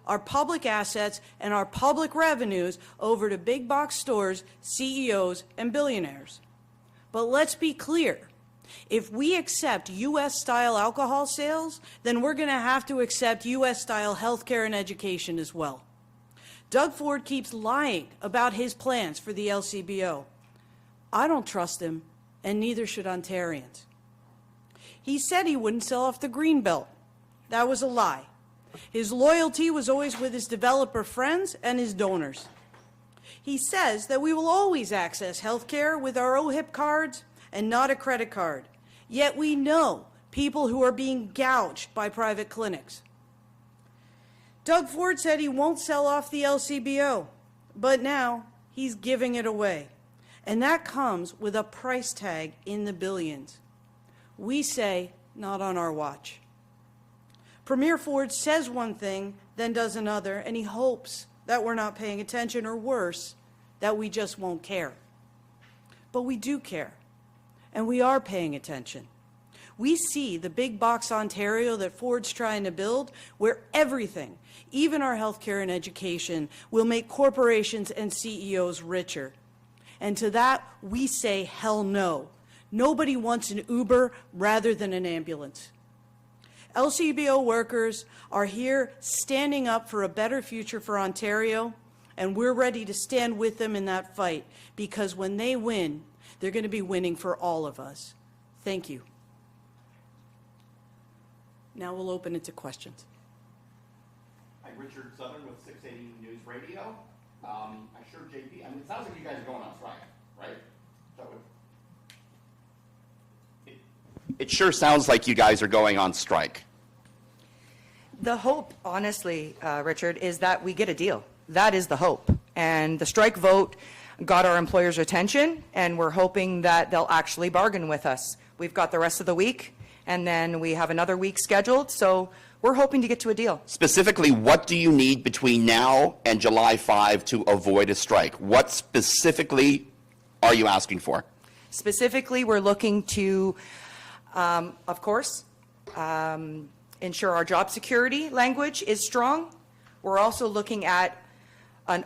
our public assets and our public revenues over to big box stores, CEOs, and billionaires. But let's be clear. If we accept U.S.-style alcohol sales, then we're going to have to accept U.S.-style healthcare and education as well. Doug Ford keeps lying about his plans for the LCBO. I don't trust him, and neither should Ontarians. He said he wouldn't sell off the Greenbelt. That was a lie. His loyalty was always with his developer friends and his donors. He says that we will always access health care with our OHIP cards and not a credit card. Yet we know people who are being gouged by private clinics. Doug Ford said he won't sell off the LCBO, but now he's giving it away. And that comes with a price tag in the billions. We say, not on our watch. Premier Ford says one thing, then does another, and he hopes that we're not paying attention, or worse, that we just won't care. But we do care, and we are paying attention. We see the big box Ontario that Ford's trying to build, where everything, even our healthcare and education, will make corporations and CEOs richer. And to that, we say hell no. Nobody wants an Uber rather than an ambulance. LCBO workers are here standing up for a better future for Ontario, and we're ready to stand with them in that fight, because when they win, they're going to be winning for all of us. Thank you. Now we'll open it to questions. Hi, Richard Southern with 680 News Radio. I'm sure JP, I mean, it sounds like you guys are going on strike, right? It sure sounds like you guys are going on strike. The hope, honestly, Richard, is that we get a deal. That is the hope. And the strike vote got our employers' attention, and we're hoping that they'll actually bargain with us. We've got the rest of the week, and then we have another week scheduled, so we're hoping to get to a deal. Specifically, what do you need between now and July 5 to avoid a strike? What specifically are you asking for? Specifically, we're looking to, of course, ensure our job security language is strong. We're also looking at an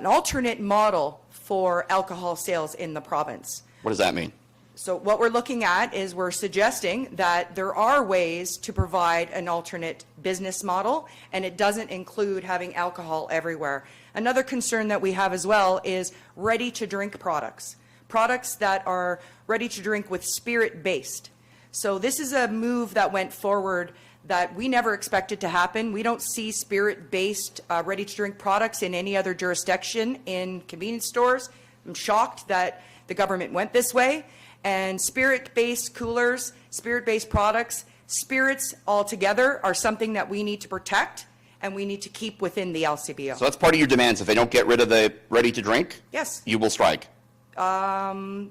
alternate model for alcohol sales in the province. What does that mean? So what we're looking at is we're suggesting that there are ways to provide an alternate business model, and it doesn't include having alcohol everywhere. Another concern that we have as well is ready-to-drink products, products that are ready to drink with spirit-based. So this is a move that went forward that we never expected to happen. We don't see spirit-based ready-to-drink products in any other jurisdiction in convenience stores. I'm shocked that the government went this way. And spirit-based coolers, spirit-based products, spirits altogether are something that we need to protect and we need to keep within the LCBO. So that's part of your demands. If they don't get rid of the ready-to-drink, yes, you will strike. Thank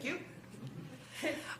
you.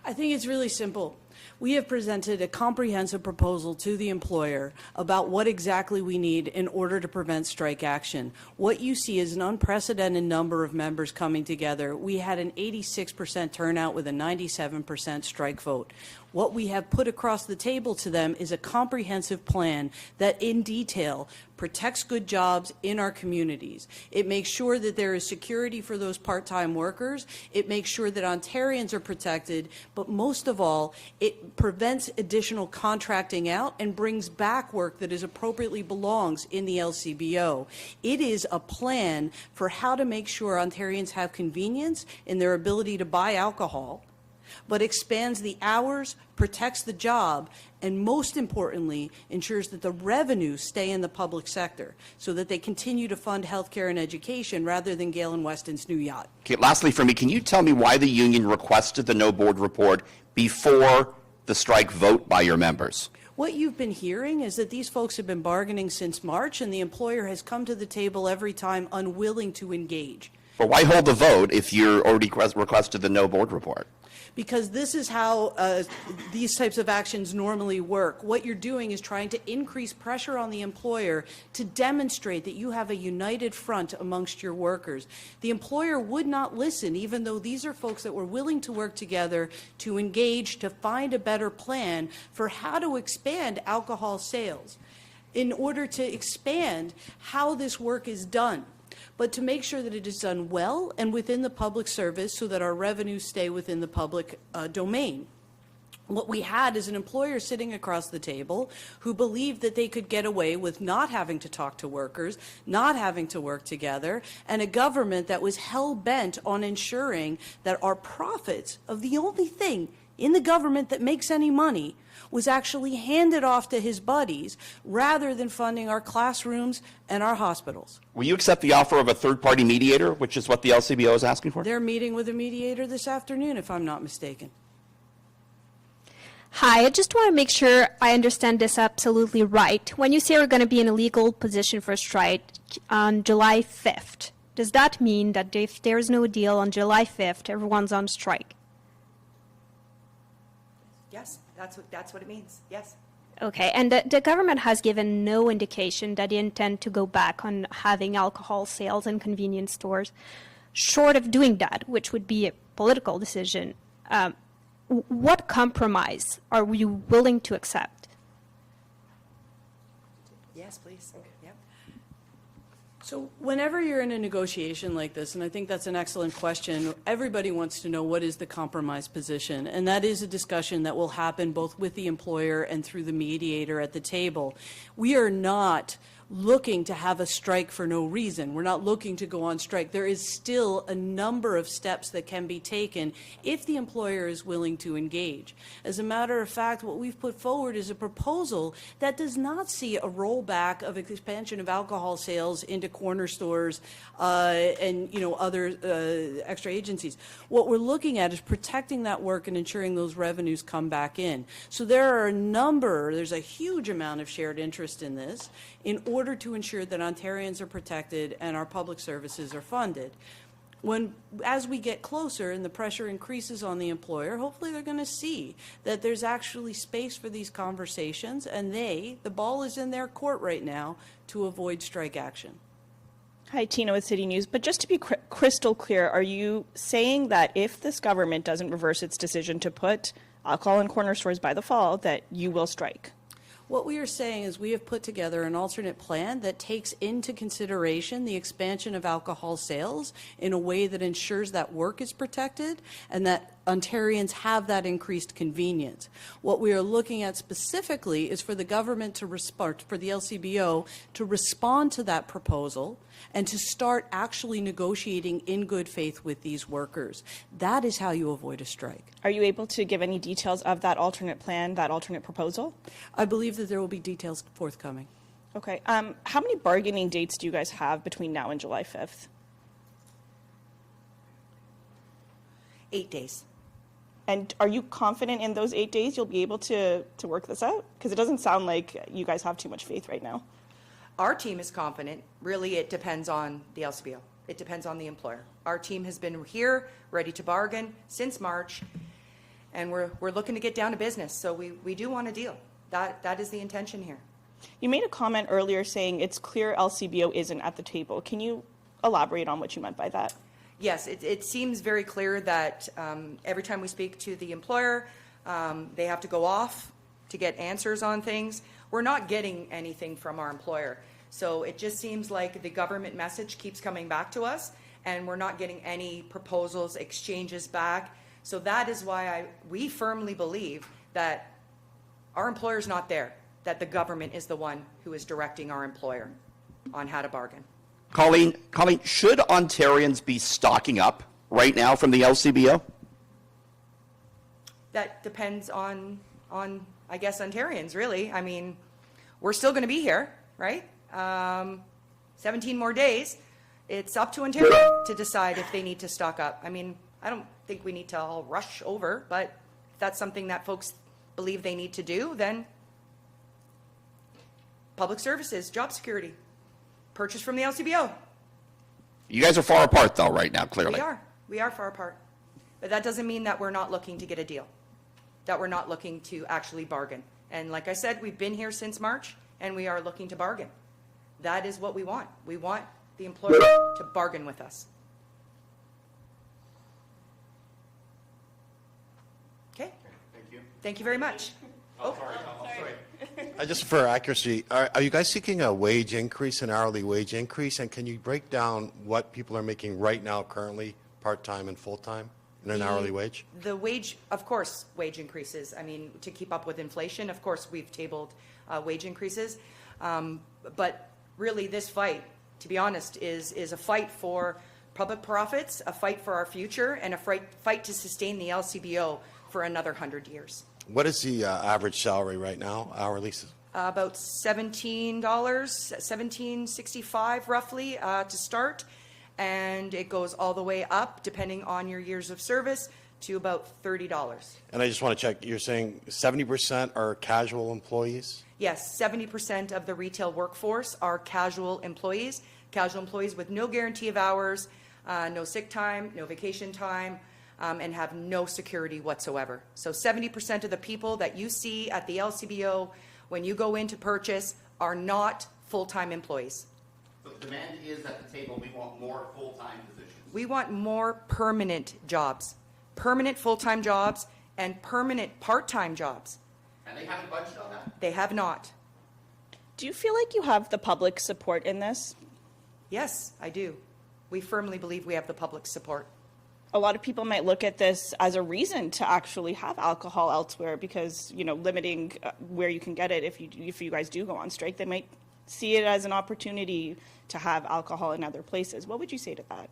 I think it's really simple. We have presented a comprehensive proposal to the employer about what exactly we need in order to prevent strike action. What you see is an unprecedented number of members coming together. We had an 86% turnout with a 97% strike vote. What we have put across the table to them is a comprehensive plan that in detail protects good jobs in our communities. It makes sure that there is security for those part-time workers. It makes sure that Ontarians are protected, but most of all, it prevents additional contracting out and brings back work that is appropriately belongs in the LCBO. It is a plan for how to make sure Ontarians have convenience in their ability to buy alcohol, but expands the hours, protects the job, and most importantly, ensures that the revenues stay in the public sector so that they continue to fund healthcare and education rather than Galen Weston's new yacht. Okay, lastly for me, can you tell me why the union requested the no board report before the strike vote by your members? What you've been hearing is that these folks have been bargaining since March, and the employer has come to the table every time unwilling to engage. But why hold the vote if you're already requested the no board report? because this is how these types of actions normally work. What you're doing is trying to increase pressure on the employer to demonstrate that you have a united front amongst your workers. The employer would not listen, even though these are folks that were willing to work together to engage to find a better plan for how to expand alcohol sales, in order to expand how this work is done, but to make sure that it is done well and within the public service so that our revenues stay within the public domain. What we had is an employer sitting across the table who believed that they could get away with not having to talk to workers, not having to work together, and a government that was hell-bent on ensuring that our profits of the only thing in the government that makes any money was actually handed off to his buddies rather than funding our classrooms and our hospitals. Will you accept the offer of a third-party mediator, which is what the LCBO is asking for? They're meeting with a mediator this afternoon, if I'm not mistaken. Hi, I just want to make sure I understand this absolutely right. When you say we're going to be in a legal position for a strike on July 5th, does that mean that if there's no deal on July 5th, everyone's on strike? Yes, that's what it means, yes. Okay, and the government has given no indication that they intend to go back on having alcohol sales in convenience stores. Short of doing that, which would be a political decision, what compromise are you willing to accept? Yes, please, yep. So whenever you're in a negotiation like this, and I think that's an excellent question, everybody wants to know what is the compromise position, and that is a discussion that will happen both with the employer and through the mediator at the table. We are not looking to have a strike for no reason. We're not looking to go on strike. There is still a number of steps that can be taken if the employer is willing to engage. As a matter of fact, what we've put forward is a proposal that does not see a rollback of expansion of alcohol sales into corner stores and other extra agencies. What we're looking at is protecting that work and ensuring those revenues come back in. So there's a huge amount of shared interest in this in order to ensure that Ontarians are protected and our public services are funded. As we get closer and the pressure increases on the employer, hopefully they're going to see that there's actually space for these conversations, and the ball is in their court right now to avoid strike action. Hi, Tina with City News. But just to be crystal clear, are you saying that if this government doesn't reverse its decision to put alcohol in corner stores by the fall, that you will strike? What we are saying is we have put together an alternate plan that takes into consideration the expansion of alcohol sales in a way that ensures that work is protected and that Ontarians have that increased convenience. What we are looking at specifically is for the government to respond, for the LCBO to respond to that proposal and to start actually negotiating in good faith with these workers. That is how you avoid a strike. Are you able to give any details of that alternate plan, that alternate proposal? I believe that there will be details forthcoming. Okay. How many bargaining dates do you guys have between now and July 5th? 8 days. And are you confident in those 8 days you'll be able to work this out? Because it doesn't sound like you guys have too much faith right now. Our team is confident. Really, it depends on the LCBO. It depends on the employer. Our team has been here, ready to bargain since March, and we're looking to get down to business. So we do want a deal. That is the intention here. You made a comment earlier saying it's clear LCBO isn't at the table. Can you elaborate on what you meant by that? Yes, it seems very clear that every time we speak to the employer, they have to go off to get answers on things. We're not getting anything from our employer. So it just seems like the government message keeps coming back to us, and we're not getting any proposals, exchanges back. So that is why we firmly believe that our employer's not there, that the government is the one who is directing our employer on how to bargain. Colleen, should Ontarians be stocking up right now from the LCBO? That depends on I guess, Ontarians, really. I mean, we're still going to be here, right? 17 more days. It's up to Ontario to decide if they need to stock up. I mean, I don't think we need to all rush over, but if that's something that folks believe they need to do, then public services, job security, purchase from the LCBO. You guys are far apart, though, right now, clearly. We are far apart. But that doesn't mean that we're not looking to get a deal, that we're not looking to actually bargain. And like I said, we've been here since March, and we are looking to bargain. That is what we want. We want the employer to bargain with us. Okay? Thank you. Thank you very much. Just for accuracy, are you guys seeking a wage increase, an hourly wage increase? And can you break down what people are making right now currently, part-time and full-time, in an hourly wage? The wage, of course, wage increases. I mean, to keep up with inflation, of course, we've tabled wage increases. But really, this fight, to be honest, is a fight for public profits, a fight for our future, and a fight to sustain the LCBO for another 100 years. What is the average salary right now, hourly? About $17, $17.65 roughly to start, and it goes all the way up, depending on your years of service, to about $30. And I just want to check, you're saying 70% are casual employees? Yes, 70% of the retail workforce are casual employees with no guarantee of hours, no sick time, no vacation time, and have no security whatsoever. So 70% of the people that you see at the LCBO when you go in to purchase are not full-time employees. So the demand is at the table, we want more full-time positions. We want more permanent jobs, permanent full-time jobs, and permanent part-time jobs. And they haven't budged on that? They have not. Do you feel like you have the public support in this? Yes, I do. We firmly believe we have the public support. A lot of people might look at this as a reason to actually have alcohol elsewhere because, you know, limiting where you can get it if you guys do go on strike, they might see it as an opportunity to have alcohol in other places. What would you say to that?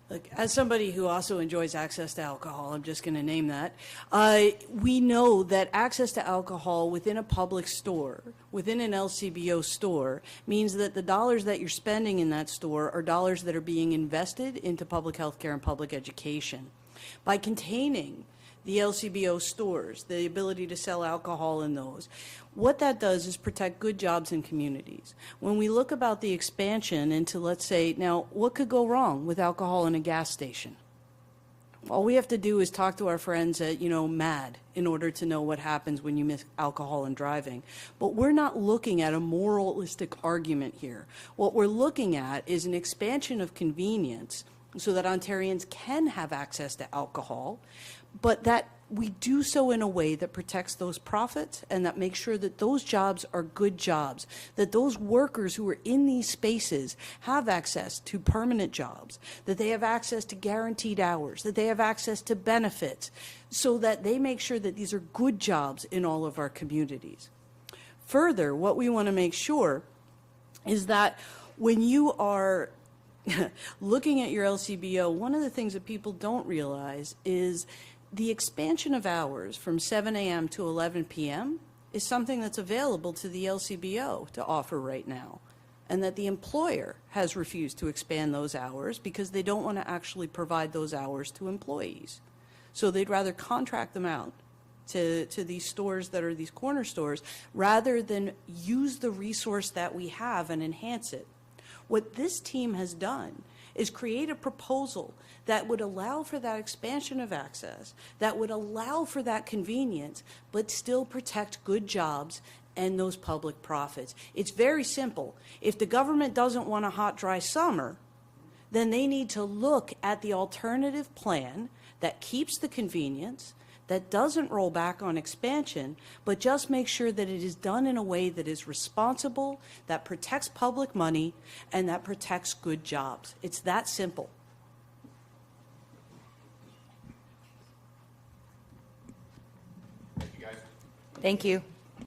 Look, as somebody who also enjoys access to alcohol, I'm just going to name that, we know that access to alcohol within a public store, within an LCBO store, means that the dollars that you're spending in that store are dollars that are being invested into public health care and public education. By containing the LCBO stores, the ability to sell alcohol in those, what that does is protect good jobs in communities. When we look about the expansion into, let's say, now, what could go wrong with alcohol in a gas station? All we have to do is talk to our friends at, MAD in order to know what happens when you miss alcohol in driving. But we're not looking at a moralistic argument here. What we're looking at is an expansion of convenience so that Ontarians can have access to alcohol, but that we do so in a way that protects those profits and that makes sure that those jobs are good jobs, that those workers who are in these spaces have access to permanent jobs, that they have access to guaranteed hours, that they have access to benefits, so that they make sure that these are good jobs in all of our communities. Further, what we want to make sure is that when you are looking at your LCBO, one of the things that people don't realize is the expansion of hours from 7 a.m. to 11 p.m. is something that's available to the LCBO to offer right now, and that the employer has refused to expand those hours because they don't want to actually provide those hours to employees. So they'd rather contract them out to these stores that are these corner stores rather than use the resource that we have and enhance it. What this team has done is create a proposal that would allow for that expansion of access, that would allow for that convenience, but still protect good jobs and those public profits. It's very simple. If the government doesn't want a hot, dry summer, then they need to look at the alternative plan that keeps the convenience, that doesn't roll back on expansion, but just make sure that it is done in a way that is responsible, that protects public money, and that protects good jobs. It's that simple. Thank you.